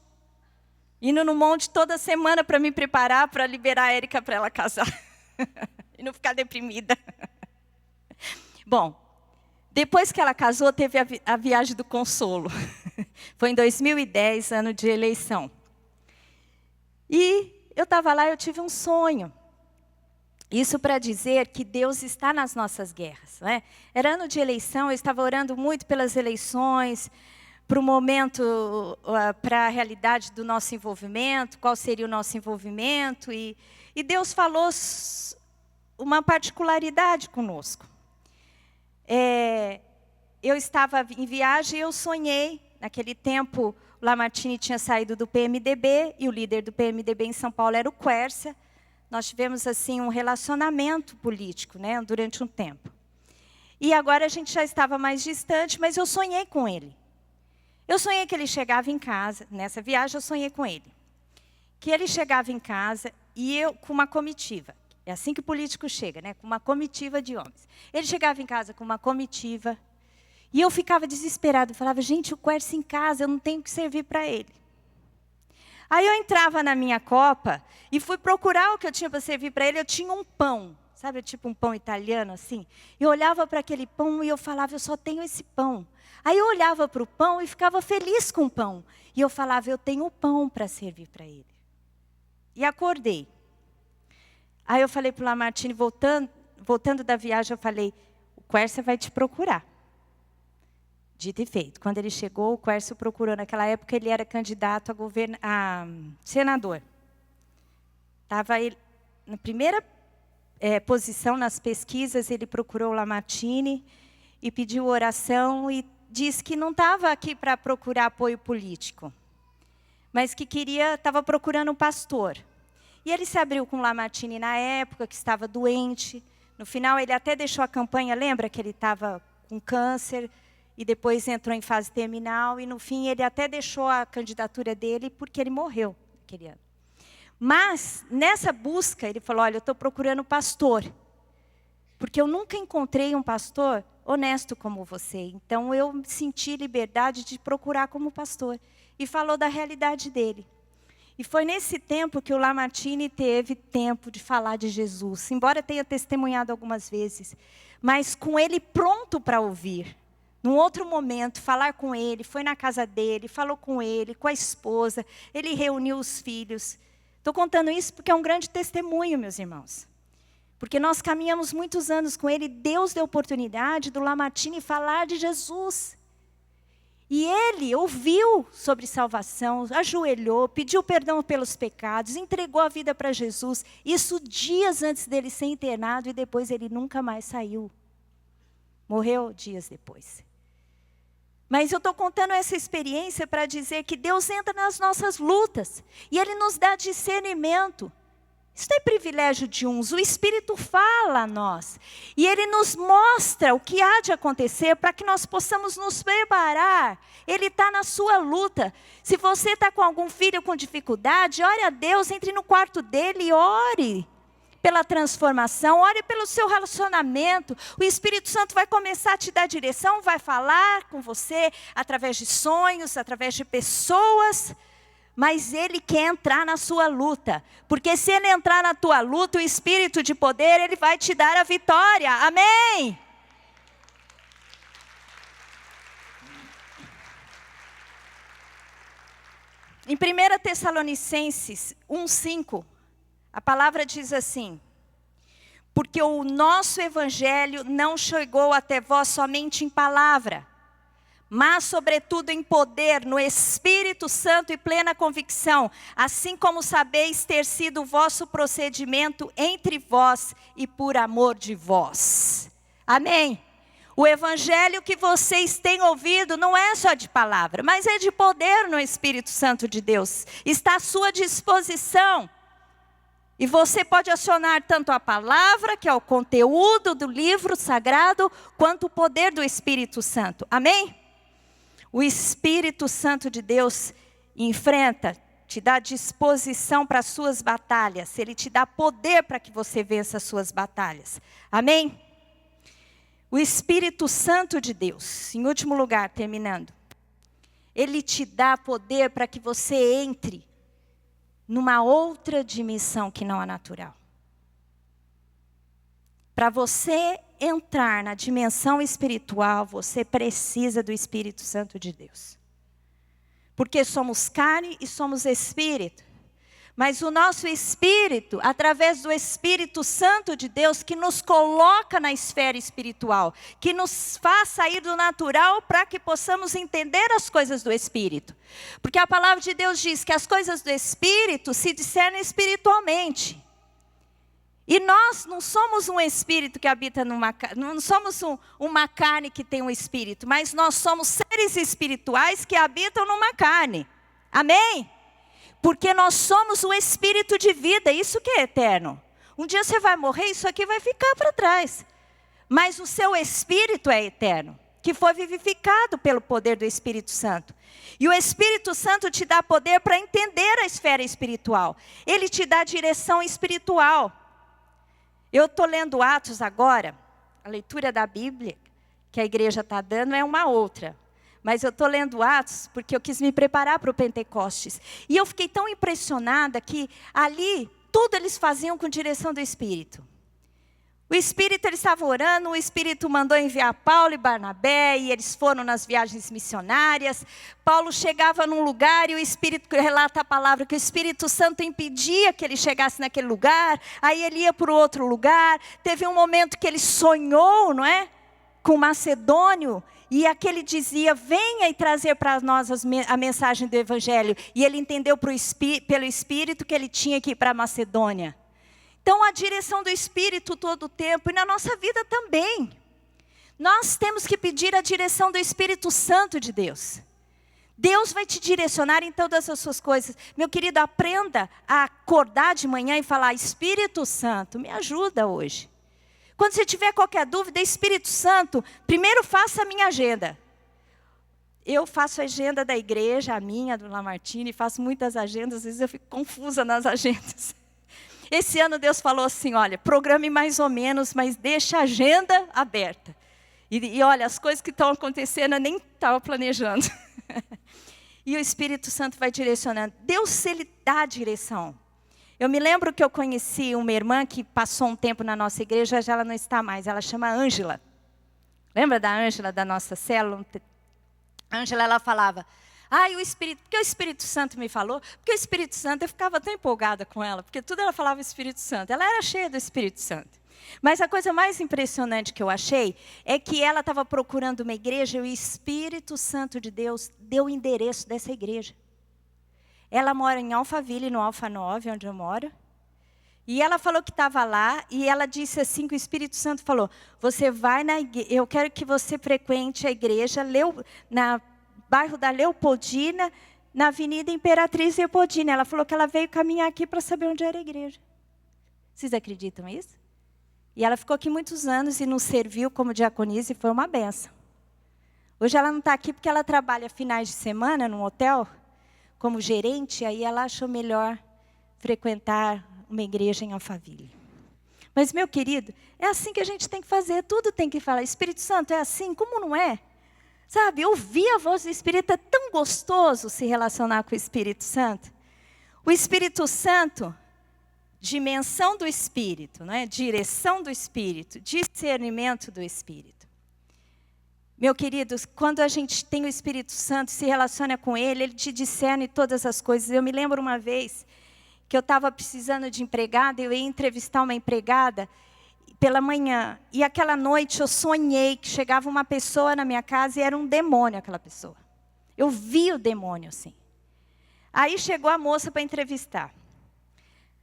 Indo no monte toda semana para me preparar, para liberar a Érica para ela casar. E não ficar deprimida. Bom, depois que ela casou, teve a viagem do consolo. Foi em 2010, ano de eleição. E eu estava lá e eu tive um sonho. Isso para dizer que Deus está nas nossas guerras, né? Era ano de eleição, eu estava orando muito pelas eleições, para o momento, para a realidade do nosso envolvimento, qual seria o nosso envolvimento. E Deus falou uma particularidade conosco. Eu estava em viagem e eu sonhei, naquele tempo, o Lamartine tinha saído do PMDB, e o líder do PMDB em São Paulo era o Quércia. Nós tivemos assim um relacionamento político, né, durante um tempo. E agora a gente já estava mais distante, mas eu sonhei com ele. Eu sonhei que ele chegava em casa, nessa viagem eu sonhei com ele. Que ele chegava em casa e eu com uma comitiva. É assim que o político chega, né, com uma comitiva de homens. Ele chegava em casa com uma comitiva e eu ficava desesperado. Eu falava, gente, o Quércia em casa, eu não tenho que servir para ele. Aí eu entrava na minha copa e fui procurar o que eu tinha para servir para ele. Eu tinha um pão, sabe, tipo um pão italiano assim. Eu olhava para aquele pão e eu falava, eu só tenho esse pão. Aí eu olhava para o pão e ficava feliz com o pão. E eu falava, eu tenho o pão para servir para ele. E acordei. Aí eu falei para o Lamartine, voltando da viagem, eu falei, o Quércia vai te procurar. Dito e feito. Quando ele chegou, o Quércia o procurou. Naquela época, ele era candidato a senador. Estava na primeira posição nas pesquisas, ele procurou o Lamartine e pediu oração e disse que não estava aqui para procurar apoio político, mas que estava procurando um pastor. E ele se abriu com o Lamartine na época, que estava doente. No final, ele até deixou a campanha, lembra que ele estava com câncer, e depois entrou em fase terminal, e no fim ele até deixou a candidatura dele, porque ele morreu naquele ano. Mas, nessa busca, ele falou, olha, eu estou procurando pastor, porque eu nunca encontrei um pastor honesto como você. Então, eu senti liberdade de procurar como pastor. E falou da realidade dele. E foi nesse tempo que o Lamartine teve tempo de falar de Jesus. Embora tenha testemunhado algumas vezes. Mas com ele pronto para ouvir. Num outro momento, falar com ele, foi na casa dele, falou com ele, com a esposa. Ele reuniu os filhos. Estou contando isso porque é um grande testemunho, meus irmãos. Porque nós caminhamos muitos anos com ele, Deus deu oportunidade do Lamartine falar de Jesus. E ele ouviu sobre salvação, ajoelhou, pediu perdão pelos pecados, entregou a vida para Jesus. Isso dias antes dele ser internado e depois ele nunca mais saiu. Morreu dias depois. Mas eu estou contando essa experiência para dizer que Deus entra nas nossas lutas e Ele nos dá discernimento. Isso não é privilégio de uns, o Espírito fala a nós. E Ele nos mostra o que há de acontecer para que nós possamos nos preparar. Ele está na sua luta. Se você está com algum filho com dificuldade, ore a Deus, entre no quarto dele e ore pela transformação, ore pelo seu relacionamento. O Espírito Santo vai começar a te dar direção, vai falar com você através de sonhos, através de pessoas. Mas Ele quer entrar na sua luta. Porque se Ele entrar na tua luta, o Espírito de poder, Ele vai te dar a vitória. Amém? Em 1 Tessalonicenses 1:5, a palavra diz assim: porque o nosso evangelho não chegou até vós somente em palavra, mas sobretudo em poder, no Espírito Santo e plena convicção, assim como sabeis ter sido o vosso procedimento entre vós e por amor de vós. Amém? O evangelho que vocês têm ouvido não é só de palavra, mas é de poder no Espírito Santo de Deus. Está à sua disposição. E você pode acionar tanto a palavra, que é o conteúdo do livro sagrado, quanto o poder do Espírito Santo. Amém? O Espírito Santo de Deus enfrenta, te dá disposição para as suas batalhas. Ele te dá poder para que você vença as suas batalhas. Amém? O Espírito Santo de Deus, em último lugar, terminando. Ele te dá poder para que você entre numa outra dimensão que não é natural. Para você entrar na dimensão espiritual, você precisa do Espírito Santo de Deus. Porque somos carne e somos espírito. Mas o nosso espírito, através do Espírito Santo de Deus, que nos coloca na esfera espiritual, que nos faz sair do natural para que possamos entender as coisas do espírito. Porque a palavra de Deus diz que as coisas do espírito se discernem espiritualmente. E nós não somos um espírito que habita não somos uma carne que tem um espírito, mas nós somos seres espirituais que habitam numa carne. Amém? Porque nós somos o espírito de vida, isso que é eterno. Um dia você vai morrer, isso aqui vai ficar para trás. Mas o seu espírito é eterno, que foi vivificado pelo poder do Espírito Santo. E o Espírito Santo te dá poder para entender a esfera espiritual. Ele te dá direção espiritual. Eu estou lendo Atos agora, a leitura da Bíblia que a igreja está dando é uma outra. Mas eu estou lendo Atos porque eu quis me preparar para o Pentecostes. E eu fiquei tão impressionada que ali, tudo eles faziam com direção do Espírito. O Espírito, eles estavam orando, o Espírito mandou enviar Paulo e Barnabé, e eles foram nas viagens missionárias. Paulo chegava num lugar e o Espírito, relata a palavra, que o Espírito Santo impedia que ele chegasse naquele lugar, aí ele ia para o outro lugar. Teve um momento que ele sonhou, não é? Com Macedônio, e aquele dizia, venha e trazer para nós a mensagem do Evangelho. E ele entendeu pelo Espírito que ele tinha que ir para a Macedônia. Então, a direção do Espírito todo o tempo, e na nossa vida também. Nós temos que pedir a direção do Espírito Santo de Deus. Deus vai te direcionar em todas as suas coisas. Meu querido, aprenda a acordar de manhã e falar, Espírito Santo, me ajuda hoje. Quando você tiver qualquer dúvida, Espírito Santo, primeiro faça a minha agenda. Eu faço a agenda da igreja, a minha, do Lamartine, faço muitas agendas, às vezes eu fico confusa nas agendas. Esse ano Deus falou assim, olha, programe mais ou menos, mas deixa a agenda aberta. E olha, as coisas que estão acontecendo eu nem estava planejando. E o Espírito Santo vai direcionando. Deus, Ele dá a direção. Eu me lembro que eu conheci uma irmã que passou um tempo na nossa igreja, já ela não está mais, ela chama Ângela. Lembra da Ângela, da nossa célula? Ângela, ela falava, porque o Espírito Santo me falou, porque o Espírito Santo, eu ficava tão empolgada com ela, porque tudo ela falava Espírito Santo, ela era cheia do Espírito Santo. Mas a coisa mais impressionante que eu achei, é que ela estava procurando uma igreja, e o Espírito Santo de Deus deu o endereço dessa igreja. Ela mora em Alphaville, no Alfa 9, onde eu moro. E ela falou que estava lá, e ela disse assim, que o Espírito Santo falou, você vai na igreja, eu quero que você frequente a igreja, na bairro da Leopoldina, na Avenida Imperatriz Leopoldina. Ela falou que ela veio caminhar aqui para saber onde era a igreja. Vocês acreditam nisso? E ela ficou aqui muitos anos e nos serviu como diaconisa e foi uma benção. Hoje ela não está aqui porque ela trabalha finais de semana num hotel, como gerente, aí ela achou melhor frequentar uma igreja em Alphaville. Mas, meu querido, é assim que a gente tem que fazer, tudo tem que falar. Espírito Santo, é assim, como não é? Sabe, ouvir a voz do Espírito é tão gostoso se relacionar com o Espírito Santo. O Espírito Santo, dimensão do Espírito, não é? Direção do Espírito, discernimento do Espírito. Meu querido, quando a gente tem o Espírito Santo, se relaciona com Ele, Ele te discerne todas as coisas. Eu me lembro uma vez que eu estava precisando de empregada, eu ia entrevistar uma empregada pela manhã. E aquela noite eu sonhei que chegava uma pessoa na minha casa e era um demônio aquela pessoa. Eu vi o demônio assim. Aí chegou a moça para entrevistar.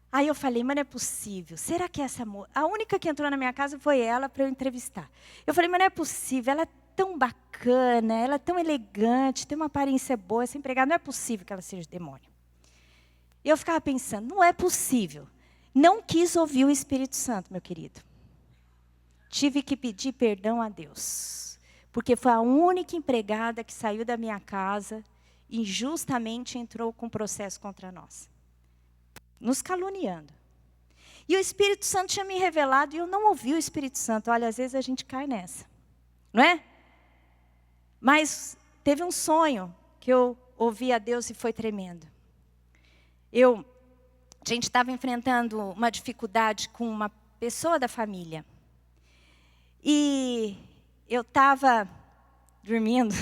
Aí eu falei, mas não é possível, será que essa moça... A única que entrou na minha casa foi ela para eu entrevistar. Eu falei, mas não é possível, ela é tão bacana, ela é tão elegante, tem uma aparência boa, essa empregada, não é possível que ela seja demônio. E eu ficava pensando, não é possível. Não quis ouvir o Espírito Santo, meu querido. Tive que pedir perdão a Deus, porque foi a única empregada que saiu da minha casa e injustamente entrou com processo contra nós. Nos caluniando. E o Espírito Santo tinha me revelado, e eu não ouvi o Espírito Santo. Olha, às vezes a gente cai nessa. Não é? Mas teve um sonho que eu ouvi a Deus e foi tremendo. A gente estava enfrentando uma dificuldade com uma pessoa da família. eu estava dormindo.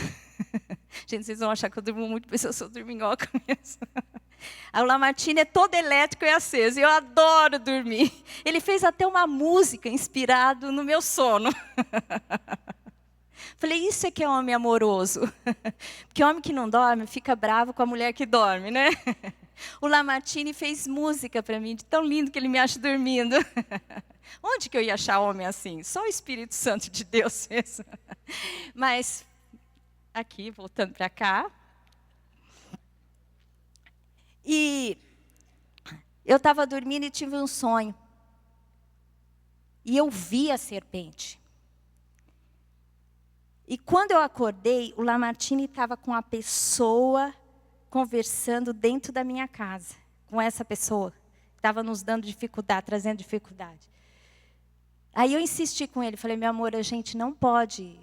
Gente, vocês vão achar que eu durmo muito, porque eu sou dorminhoca mesmo. O Lamartine é todo elétrico e aceso, eu adoro dormir. Ele fez até uma música inspirado no meu sono. Falei, isso é que é homem amoroso. Porque homem que não dorme fica bravo com a mulher que dorme, né? O Lamartine fez música para mim, de tão lindo que ele me acha dormindo. Onde que eu ia achar homem assim? Só o Espírito Santo de Deus mesmo. Mas, aqui, voltando para cá. E eu estava dormindo e tive um sonho. E eu vi a serpente. E quando eu acordei, o Lamartine estava com a pessoa conversando dentro da minha casa. Com essa pessoa. Estava nos dando dificuldade, trazendo dificuldade. Aí eu insisti com ele, falei, meu amor, a gente não pode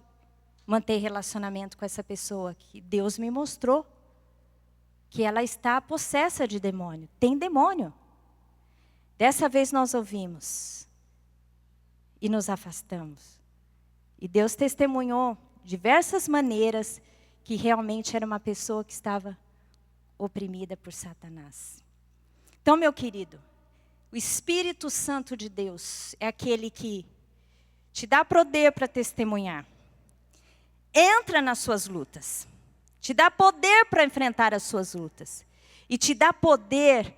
manter relacionamento com essa pessoa que Deus me mostrou. Que ela está possessa de demônio. Tem demônio. Dessa vez nós ouvimos. E nos afastamos. E Deus testemunhou diversas maneiras que realmente era uma pessoa que estava oprimida por Satanás. Então, meu querido, o Espírito Santo de Deus é aquele que te dá poder para testemunhar. Entra nas suas lutas. Te dá poder para enfrentar as suas lutas. E te dá poder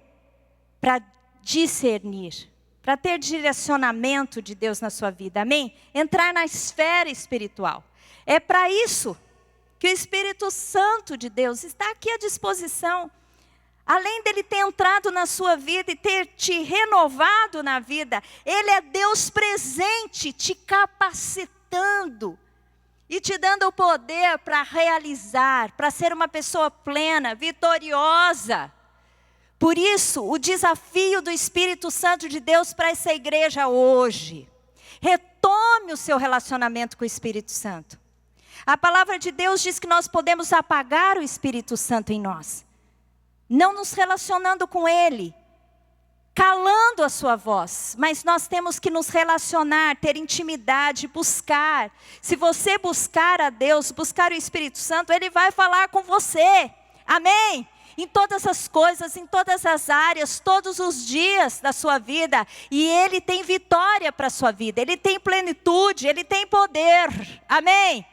para discernir. Para ter direcionamento de Deus na sua vida. Amém? Entrar na esfera espiritual. É para isso que o Espírito Santo de Deus está aqui à disposição. Além dele ter entrado na sua vida e ter te renovado na vida, ele é Deus presente, te capacitando. E te dando o poder para realizar, para ser uma pessoa plena, vitoriosa. Por isso, o desafio do Espírito Santo de Deus para essa igreja hoje. Retome o seu relacionamento com o Espírito Santo. A palavra de Deus diz que nós podemos apagar o Espírito Santo em nós. Não nos relacionando com Ele. Calando a sua voz, mas nós temos que nos relacionar, ter intimidade, buscar. Se você buscar a Deus, buscar o Espírito Santo, Ele vai falar com você. Amém? Em todas as coisas, em todas as áreas, todos os dias da sua vida. E Ele tem vitória para a sua vida, Ele tem plenitude, Ele tem poder. Amém?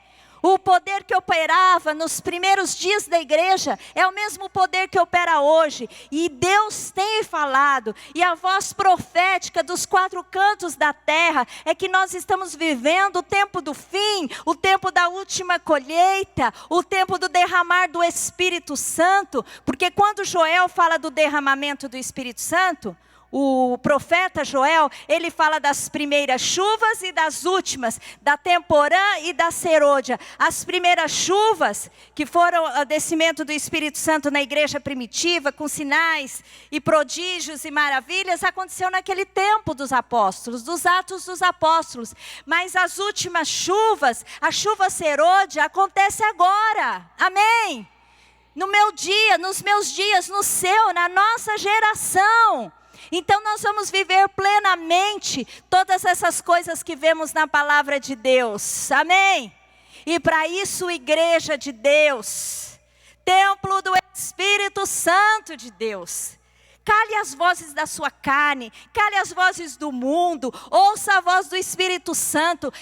O poder que operava nos primeiros dias da igreja é o mesmo poder que opera hoje. E Deus tem falado. E a voz profética dos quatro cantos da terra é que nós estamos vivendo o tempo do fim, o tempo da última colheita, o tempo do derramar do Espírito Santo. Porque quando Joel fala do derramamento do Espírito Santo, o profeta Joel, ele fala das primeiras chuvas e das últimas, da temporã e da serôdia. As primeiras chuvas, que foram o descimento do Espírito Santo na igreja primitiva, com sinais e prodígios e maravilhas, aconteceu naquele tempo dos apóstolos, dos Atos dos Apóstolos. Mas as últimas chuvas, a chuva serôdia, acontece agora. Amém? No meu dia, nos meus dias, no seu, na nossa geração. Então nós vamos viver plenamente todas essas coisas que vemos na palavra de Deus. Amém? E para isso, igreja de Deus, templo do Espírito Santo de Deus. Cale as vozes da sua carne, cale as vozes do mundo, ouça a voz do Espírito Santo,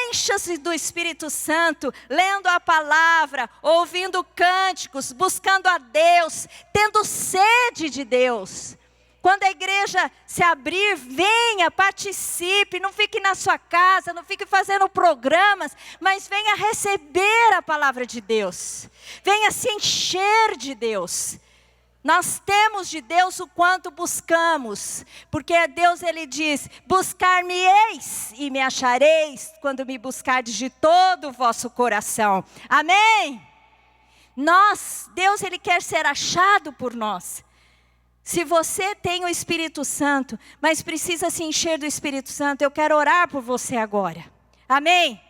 encha-se do Espírito Santo, lendo a palavra, ouvindo cânticos, buscando a Deus, tendo sede de Deus. Quando a igreja se abrir, venha, participe, não fique na sua casa, não fique fazendo programas, mas venha receber a palavra de Deus. Venha se encher de Deus. Nós temos de Deus o quanto buscamos, porque Deus, Ele diz, buscar-me-eis e me achareis, quando me buscardes de todo o vosso coração. Amém? Deus, Ele quer ser achado por nós. Se você tem o Espírito Santo, mas precisa se encher do Espírito Santo, eu quero orar por você agora. Amém?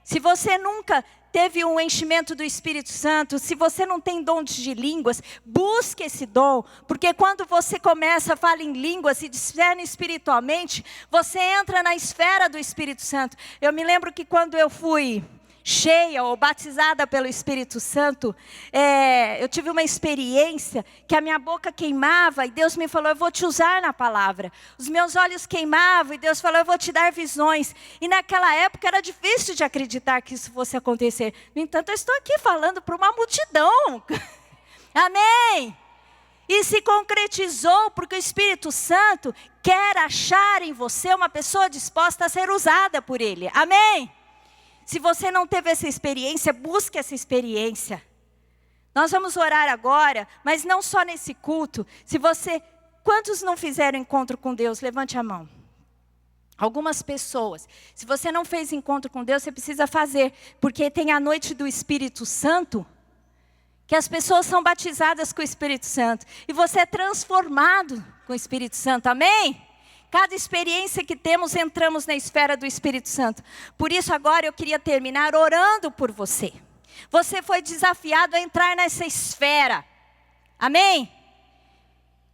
Se você nunca teve um enchimento do Espírito Santo, se você não tem dom de línguas, busque esse dom, porque quando você começa a falar em línguas e discerne espiritualmente, você entra na esfera do Espírito Santo. Eu me lembro que quando eu fui cheia ou batizada pelo Espírito Santo, eu tive uma experiência que a minha boca queimava e Deus me falou, eu vou te usar na palavra. Os meus olhos queimavam e Deus falou, eu vou te dar visões. E naquela época era difícil de acreditar que isso fosse acontecer. No entanto, eu estou aqui falando para uma multidão. Amém? E se concretizou porque o Espírito Santo quer achar em você uma pessoa disposta a ser usada por Ele. Amém? Se você não teve essa experiência, busque essa experiência. Nós vamos orar agora, mas não só nesse culto. Quantos não fizeram encontro com Deus? Levante a mão. Algumas pessoas. Se você não fez encontro com Deus, você precisa fazer. Porque tem a noite do Espírito Santo, que as pessoas são batizadas com o Espírito Santo. E você é transformado com o Espírito Santo. Amém? Cada experiência que temos, entramos na esfera do Espírito Santo. Por isso agora eu queria terminar orando por você. Você foi desafiado a entrar nessa esfera. Amém?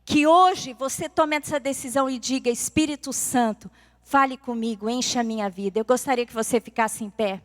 Que hoje você tome essa decisão e diga, Espírito Santo, fale comigo, enche a minha vida. Eu gostaria que você ficasse em pé.